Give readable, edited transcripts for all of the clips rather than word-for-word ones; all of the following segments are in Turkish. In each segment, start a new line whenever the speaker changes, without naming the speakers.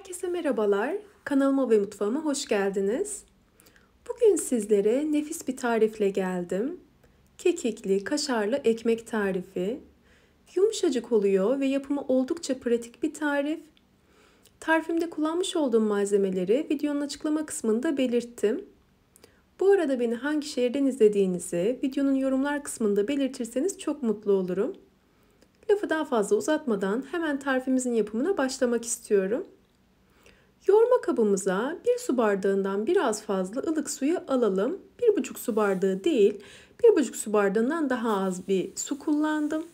Herkese merhabalar. Kanalıma ve mutfağıma hoş geldiniz. Bugün sizlere nefis bir tarifle geldim. Kekikli, kaşarlı ekmek tarifi. Yumuşacık oluyor ve yapımı oldukça pratik bir tarif. Tarifimde kullanmış olduğum malzemeleri videonun açıklama kısmında belirttim. Bu arada beni hangi şehirden izlediğinizi videonun yorumlar kısmında belirtirseniz çok mutlu olurum. Lafı daha fazla uzatmadan hemen tarifimizin yapımına başlamak istiyorum. Yoğurma kabımıza 1 su bardağından biraz fazla ılık suyu alalım. 1,5 su bardağı değil, 1,5 su bardağından daha az bir su kullandım.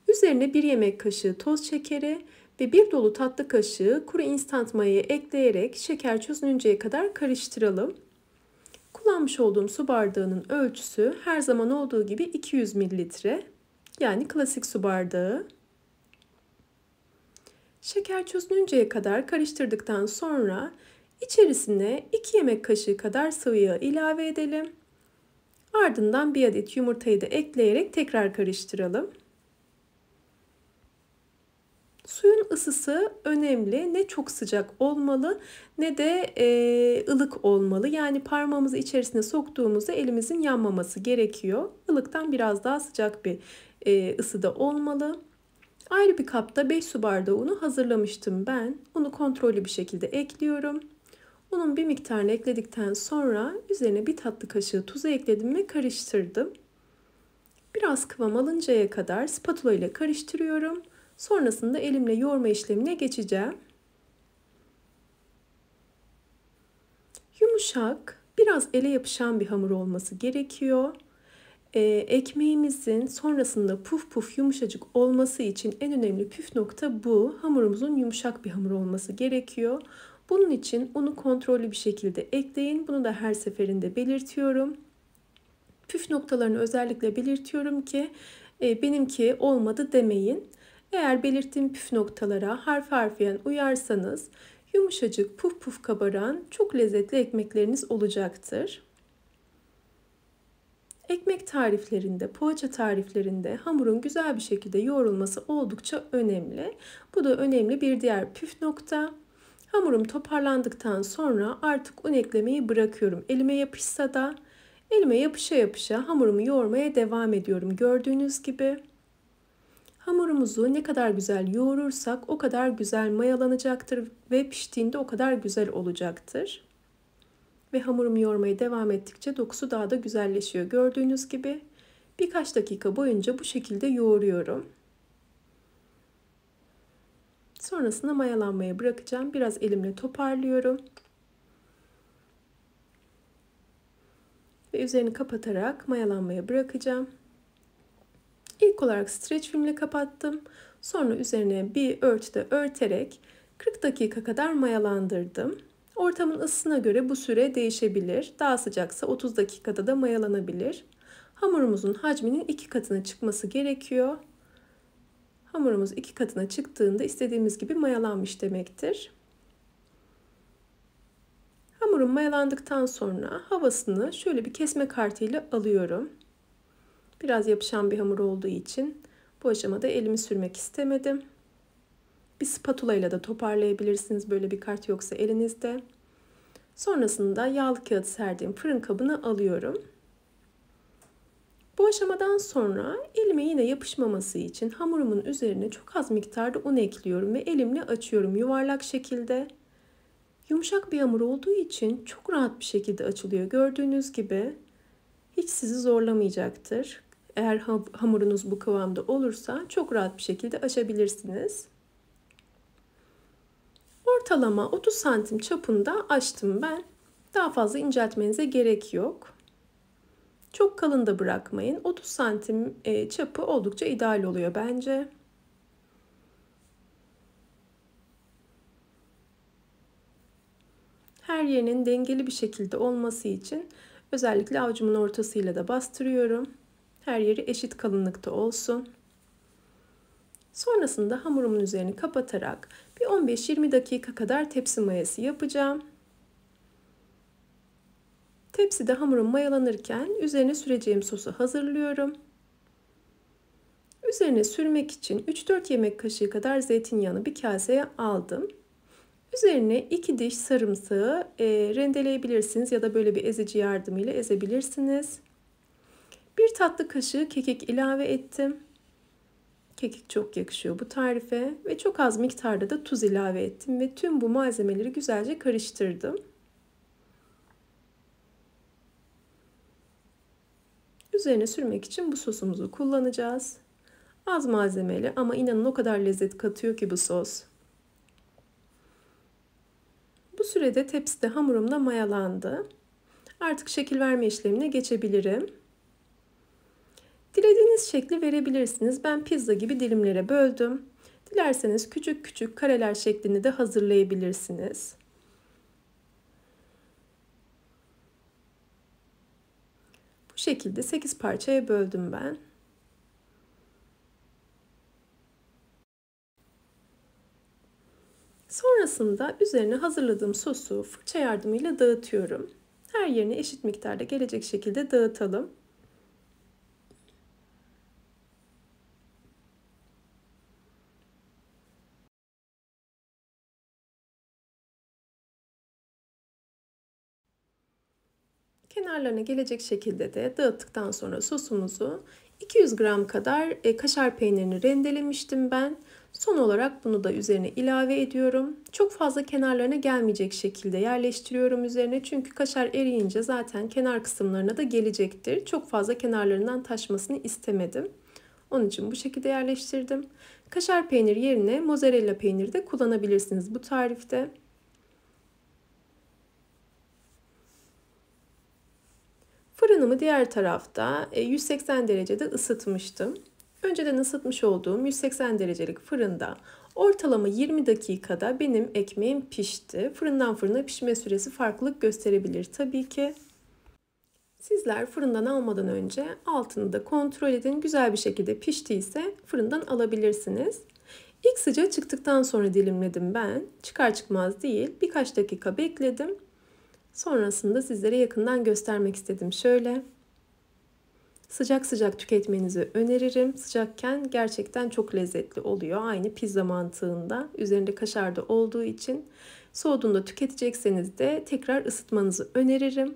Üzerine 1 yemek kaşığı toz şekeri ve 1 dolu tatlı kaşığı kuru instant mayayı ekleyerek şeker çözününceye kadar karıştıralım. Kullanmış olduğum su bardağının ölçüsü her zaman olduğu gibi 200 mililitre, yani klasik su bardağı. Şeker çözününceye kadar karıştırdıktan sonra içerisine 2 yemek kaşığı kadar sıvı yağ ilave edelim. Ardından 1 adet yumurtayı da ekleyerek tekrar karıştıralım. Suyun ısısı önemli. Ne çok sıcak olmalı ne de ılık olmalı. Yani parmağımızı içerisine soktuğumuzda elimizin yanmaması gerekiyor. Ilıktan biraz daha sıcak bir ısıda olmalı. Ayrı bir kapta 5 su bardağı unu hazırlamıştım ben. Unu kontrollü bir şekilde ekliyorum. Unun bir miktarını ekledikten sonra üzerine 1 tatlı kaşığı tuzu ekledim ve karıştırdım. Biraz kıvam alıncaya kadar spatula ile karıştırıyorum. Sonrasında elimle yoğurma işlemine geçeceğim. Yumuşak, biraz ele yapışan bir hamur olması gerekiyor. Ekmeğimizin sonrasında puf puf yumuşacık olması için en önemli püf nokta bu. Hamurumuzun yumuşak bir hamur olması gerekiyor. Bunun için unu kontrollü bir şekilde ekleyin. Bunu da her seferinde belirtiyorum. Püf noktalarını özellikle belirtiyorum ki benimki olmadı demeyin. Eğer belirttiğim püf noktalara harf harfiyen uyarsanız yumuşacık puf puf kabaran çok lezzetli ekmekleriniz olacaktır. Ekmek tariflerinde, poğaça tariflerinde hamurun güzel bir şekilde yoğrulması oldukça önemli. Bu da önemli bir diğer püf nokta. Hamurum toparlandıktan sonra artık un eklemeyi bırakıyorum. Elime yapışsa da elime yapışa yapışa hamurumu yoğurmaya devam ediyorum. Gördüğünüz gibi hamurumuzu ne kadar güzel yoğurursak o kadar güzel mayalanacaktır ve piştiğinde o kadar güzel olacaktır. Ve hamurumu yoğurmaya devam ettikçe dokusu daha da güzelleşiyor. Gördüğünüz gibi birkaç dakika boyunca bu şekilde yoğuruyorum. Sonrasında mayalanmaya bırakacağım. Biraz elimle toparlıyorum. Ve üzerini kapatarak mayalanmaya bırakacağım. İlk olarak streç filmle kapattım. Sonra üzerine bir örtüde örterek 40 dakika kadar mayalandırdım. Ortamın ısısına göre bu süre değişebilir. Daha sıcaksa 30 dakikada da mayalanabilir. Hamurumuzun hacminin 2 katına çıkması gerekiyor. Hamurumuz 2 katına çıktığında istediğimiz gibi mayalanmış demektir. Hamurum mayalandıktan sonra havasını şöyle bir kesme kartıyla alıyorum. Biraz yapışan bir hamur olduğu için bu aşamada elimi sürmek istemedim. Bir spatula ile de toparlayabilirsiniz böyle bir kart yoksa elinizde. Sonrasında yağlı kağıt serdiğim fırın kabına alıyorum. Bu aşamadan sonra elime yine yapışmaması için hamurumun üzerine çok az miktarda un ekliyorum ve elimle açıyorum yuvarlak şekilde. Yumuşak bir hamur olduğu için çok rahat bir şekilde açılıyor. Gördüğünüz gibi hiç sizi zorlamayacaktır. Eğer hamurunuz bu kıvamda olursa çok rahat bir şekilde açabilirsiniz. Ortalama 30 santim çapında açtım ben. Daha fazla inceltmenize gerek yok. Çok kalın da bırakmayın. 30 santim çapı oldukça ideal oluyor bence. Her yerinin dengeli bir şekilde olması için özellikle avucumun ortasıyla da bastırıyorum. Her yeri eşit kalınlıkta olsun. Sonrasında hamurumun üzerini kapatarak bir 15-20 dakika kadar tepsi mayası yapacağım. Tepside hamurum mayalanırken üzerine süreceğim sosu hazırlıyorum. Üzerine sürmek için 3-4 yemek kaşığı kadar zeytinyağını bir kaseye aldım. Üzerine 2 diş sarımsağı rendeleyebilirsiniz ya da böyle bir ezici yardımıyla ezebilirsiniz. 1 tatlı kaşığı kekik ilave ettim. Kekik çok yakışıyor bu tarife ve çok az miktarda da tuz ilave ettim ve tüm bu malzemeleri güzelce karıştırdım. Üzerine sürmek için bu sosumuzu kullanacağız. Az malzemeli ama inanın o kadar lezzet katıyor ki bu sos. Bu sürede tepside hamurum da mayalandı. Artık şekil verme işlemine geçebilirim. Dilediğiniz şekli verebilirsiniz. Ben pizza gibi dilimlere böldüm. Dilerseniz küçük küçük kareler şeklinde de hazırlayabilirsiniz. Bu şekilde 8 parçaya böldüm ben. Sonrasında üzerine hazırladığım sosu fırça yardımıyla dağıtıyorum. Her yerine eşit miktarda gelecek şekilde dağıtalım. Kenarlarına gelecek şekilde de dağıttıktan sonra sosumuzu 200 gram kadar kaşar peynirini rendelemiştim ben. Son olarak bunu da üzerine ilave ediyorum. Çok fazla kenarlarına gelmeyecek şekilde yerleştiriyorum üzerine. Çünkü kaşar eriyince zaten kenar kısımlarına da gelecektir. Çok fazla kenarlarından taşmasını istemedim. Onun için bu şekilde yerleştirdim. Kaşar peyniri yerine mozzarella peyniri de kullanabilirsiniz bu tarifte. Fırınımı diğer tarafta 180 derecede ısıtmıştım. Önceden ısıtmış olduğum 180 derecelik fırında ortalama 20 dakikada benim ekmeğim pişti. Fırından fırına pişme süresi farklılık gösterebilir tabii ki. Sizler fırından almadan önce altını da kontrol edin. Güzel bir şekilde piştiyse fırından alabilirsiniz. İlk sıcağı çıktıktan sonra dilimledim ben. Çıkar çıkmaz değil, birkaç dakika bekledim. Sonrasında sizlere yakından göstermek istedim. Şöyle sıcak sıcak tüketmenizi öneririm. Sıcakken gerçekten çok lezzetli oluyor. Aynı pizza mantığında. Üzerinde kaşar da olduğu için. Soğuduğunda tüketecekseniz de tekrar ısıtmanızı öneririm.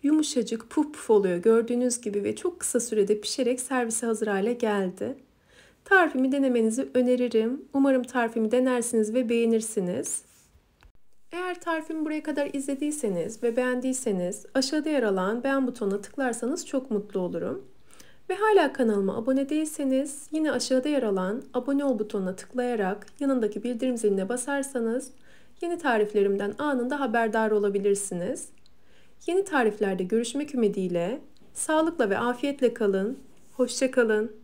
Yumuşacık puf puf oluyor gördüğünüz gibi ve çok kısa sürede pişerek servise hazır hale geldi. Tarifimi denemenizi öneririm. Umarım tarifimi denersiniz ve beğenirsiniz. Eğer tarifimi buraya kadar izlediyseniz ve beğendiyseniz aşağıda yer alan beğen butonuna tıklarsanız çok mutlu olurum. Ve hala kanalıma abone değilseniz yine aşağıda yer alan abone ol butonuna tıklayarak yanındaki bildirim ziline basarsanız yeni tariflerimden anında haberdar olabilirsiniz. Yeni tariflerde görüşmek ümidiyle sağlıkla ve afiyetle kalın. Hoşça kalın.